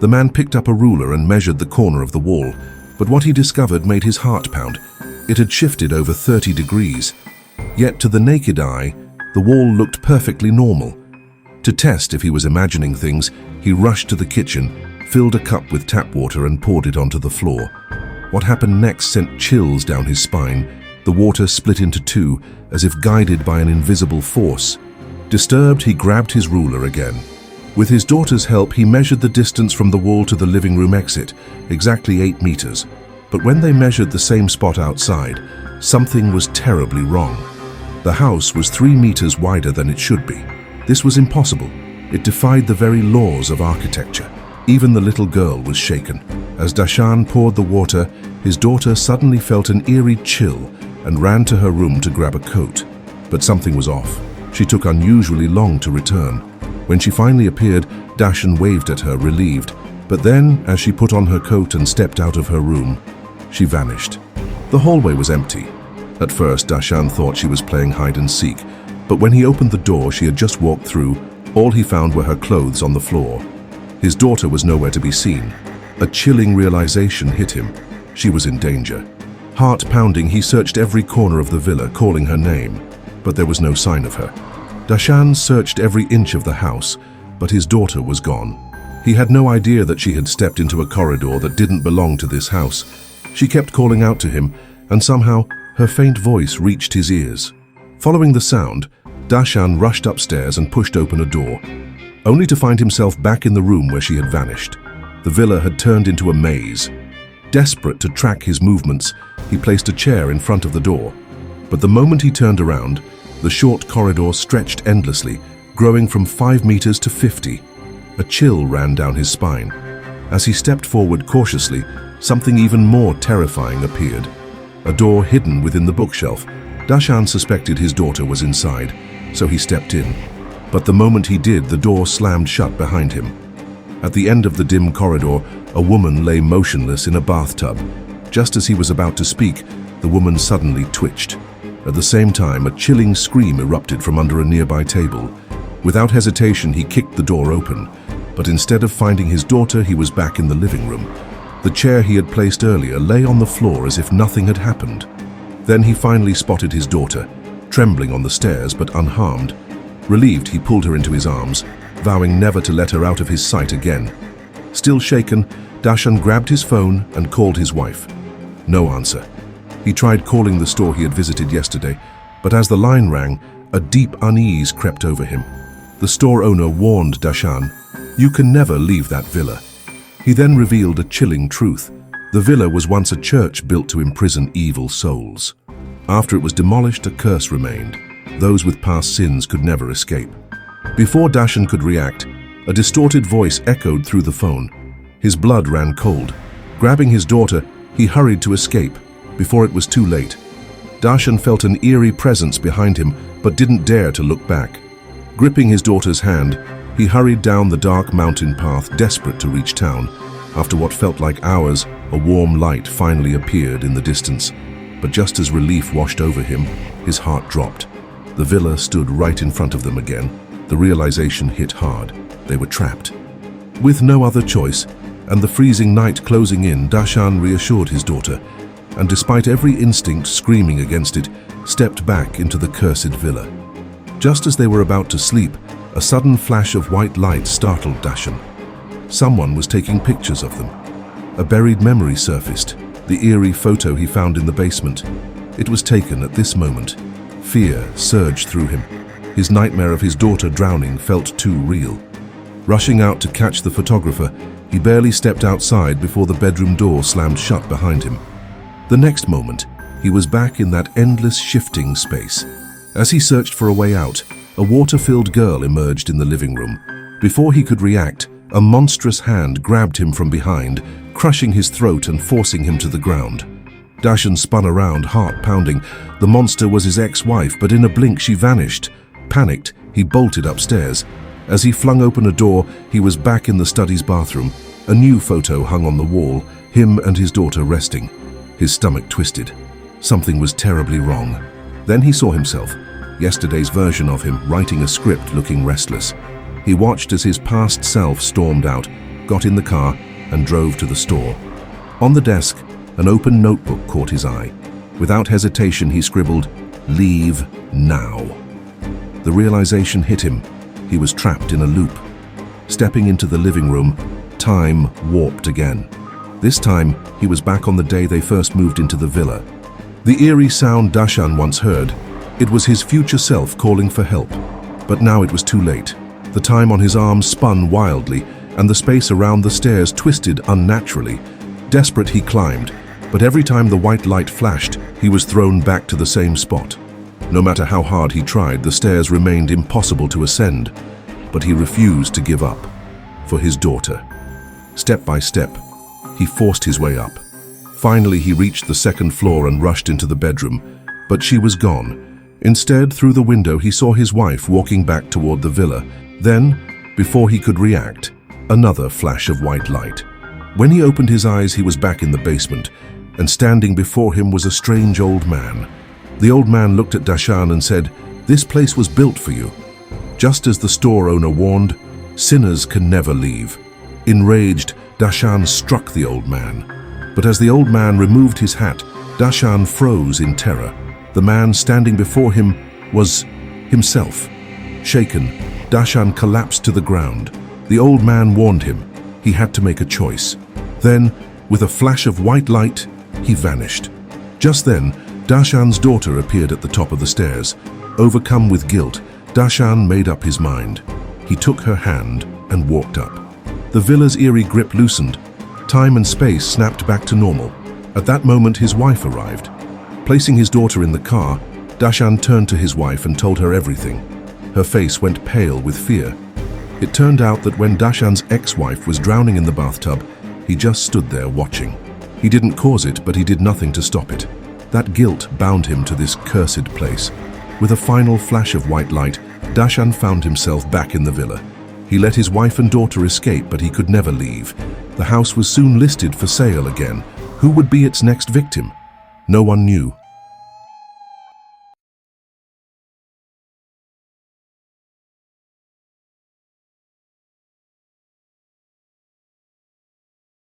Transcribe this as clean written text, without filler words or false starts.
The man picked up a ruler and measured the corner of the wall, but what he discovered made his heart pound. It had shifted over 30 degrees. Yet to the naked eye, the wall looked perfectly normal. To test if he was imagining things, he rushed to the kitchen, filled a cup with tap water and poured it onto the floor. What happened next sent chills down his spine. The water split into two, as if guided by an invisible force. Disturbed, he grabbed his ruler again. With his daughter's help, he measured the distance from the wall to the living room exit, exactly 8 meters. But when they measured the same spot outside, something was terribly wrong. The house was 3 meters wider than it should be. This was impossible. It defied the very laws of architecture. Even the little girl was shaken. As Dashan poured the water, his daughter suddenly felt an eerie chill and ran to her room to grab a coat. But something was off. She took unusually long to return. When she finally appeared, Dashan waved at her, relieved. But then, as she put on her coat and stepped out of her room, she vanished. The hallway was empty. At first, Dashan thought she was playing hide and seek, but when he opened the door she had just walked through, all he found were her clothes on the floor. His daughter was nowhere to be seen. A chilling realization hit him. She was in danger. Heart pounding, he searched every corner of the villa, calling her name, but there was no sign of her. Dashan searched every inch of the house, but his daughter was gone. He had no idea that she had stepped into a corridor that didn't belong to this house. She kept calling out to him, and somehow her faint voice reached his ears. Following the sound, Dashan rushed upstairs and pushed open a door, only to find himself back in the room where she had vanished. The villa had turned into a maze. Desperate to track his movements, he placed a chair in front of the door. But the moment he turned around, the short corridor stretched endlessly, growing from 5 meters to 50. A chill ran down his spine. As he stepped forward cautiously, something even more terrifying appeared. A door hidden within the bookshelf. Dashan suspected his daughter was inside, so he stepped in. But the moment he did, the door slammed shut behind him. At the end of the dim corridor, a woman lay motionless in a bathtub. Just as he was about to speak, the woman suddenly twitched. At the same time, a chilling scream erupted from under a nearby table. Without hesitation, he kicked the door open, but instead of finding his daughter, he was back in the living room. The chair he had placed earlier lay on the floor as if nothing had happened. Then he finally spotted his daughter, trembling on the stairs but unharmed. Relieved, he pulled her into his arms, vowing never to let her out of his sight again. Still shaken, Dashan grabbed his phone and called his wife. No answer. He tried calling the store he had visited yesterday, but as the line rang, a deep unease crept over him. The store owner warned Dashan, "You can never leave that villa." He then revealed a chilling truth. The villa was once a church built to imprison evil souls. After it was demolished, a curse remained. Those with past sins could never escape. Before Dashan could react, a distorted voice echoed through the phone. His blood ran cold. Grabbing his daughter, he hurried to escape. Before it was too late, Dashan felt an eerie presence behind him, but didn't dare to look back. Gripping his daughter's hand, he hurried down the dark mountain path, desperate to reach town. After what felt like hours, a warm light finally appeared in the distance. But just as relief washed over him, his heart dropped. The villa stood right in front of them again. The realization hit hard. They were trapped. With no other choice, and the freezing night closing in, Dashan reassured his daughter, and despite every instinct screaming against it, stepped back into the cursed villa. Just as they were about to sleep, a sudden flash of white light startled Dashan. Someone was taking pictures of them. A buried memory surfaced, the eerie photo he found in the basement. It was taken at this moment. Fear surged through him. His nightmare of his daughter drowning felt too real. Rushing out to catch the photographer, he barely stepped outside before the bedroom door slammed shut behind him. The next moment, he was back in that endless shifting space. As he searched for a way out, a water-filled girl emerged in the living room. Before he could react, a monstrous hand grabbed him from behind, crushing his throat and forcing him to the ground. Dashan spun around, heart pounding. The monster was his ex-wife, but in a blink she vanished. Panicked, he bolted upstairs. As he flung open a door, he was back in the study's bathroom. A new photo hung on the wall, him and his daughter resting. His stomach twisted. Something was terribly wrong. Then he saw himself, yesterday's version of him, writing a script, looking restless. He watched as his past self stormed out, got in the car, and drove to the store. On the desk, an open notebook caught his eye. Without hesitation, he scribbled, "Leave now." The realization hit him. He was trapped in a loop. Stepping into the living room, time warped again. This time, he was back on the day they first moved into the villa. The eerie sound Dashan once heard, it was his future self calling for help. But now it was too late. The time on his arm spun wildly, and the space around the stairs twisted unnaturally. Desperate, he climbed, but every time the white light flashed, he was thrown back to the same spot. No matter how hard he tried, the stairs remained impossible to ascend, but he refused to give up. For his daughter. Step by step, he forced his way up. Finally, he reached the second floor and rushed into the bedroom, but she was gone. Instead, through the window, he saw his wife walking back toward the villa. Then, before he could react, another flash of white light. When he opened his eyes, he was back in the basement, and standing before him was a strange old man. The old man looked at Dashan and said, "This place was built for you." Just as the store owner warned, sinners can never leave. Enraged, Dashan struck the old man. But as the old man removed his hat, Dashan froze in terror. The man standing before him was himself. Shaken, Dashan collapsed to the ground. The old man warned him. He had to make a choice. Then, with a flash of white light, he vanished. Just then, Dashan's daughter appeared at the top of the stairs. Overcome with guilt, Dashan made up his mind. He took her hand and walked up. The villa's eerie grip loosened. Time and space snapped back to normal. At that moment, his wife arrived. Placing his daughter in the car, Dashan turned to his wife and told her everything. Her face went pale with fear. It turned out that when Dashan's ex-wife was drowning in the bathtub, he just stood there watching. He didn't cause it, but he did nothing to stop it. That guilt bound him to this cursed place. With a final flash of white light, Dashan found himself back in the villa. He let his wife and daughter escape, but he could never leave. The house was soon listed for sale again. Who would be its next victim? No one knew.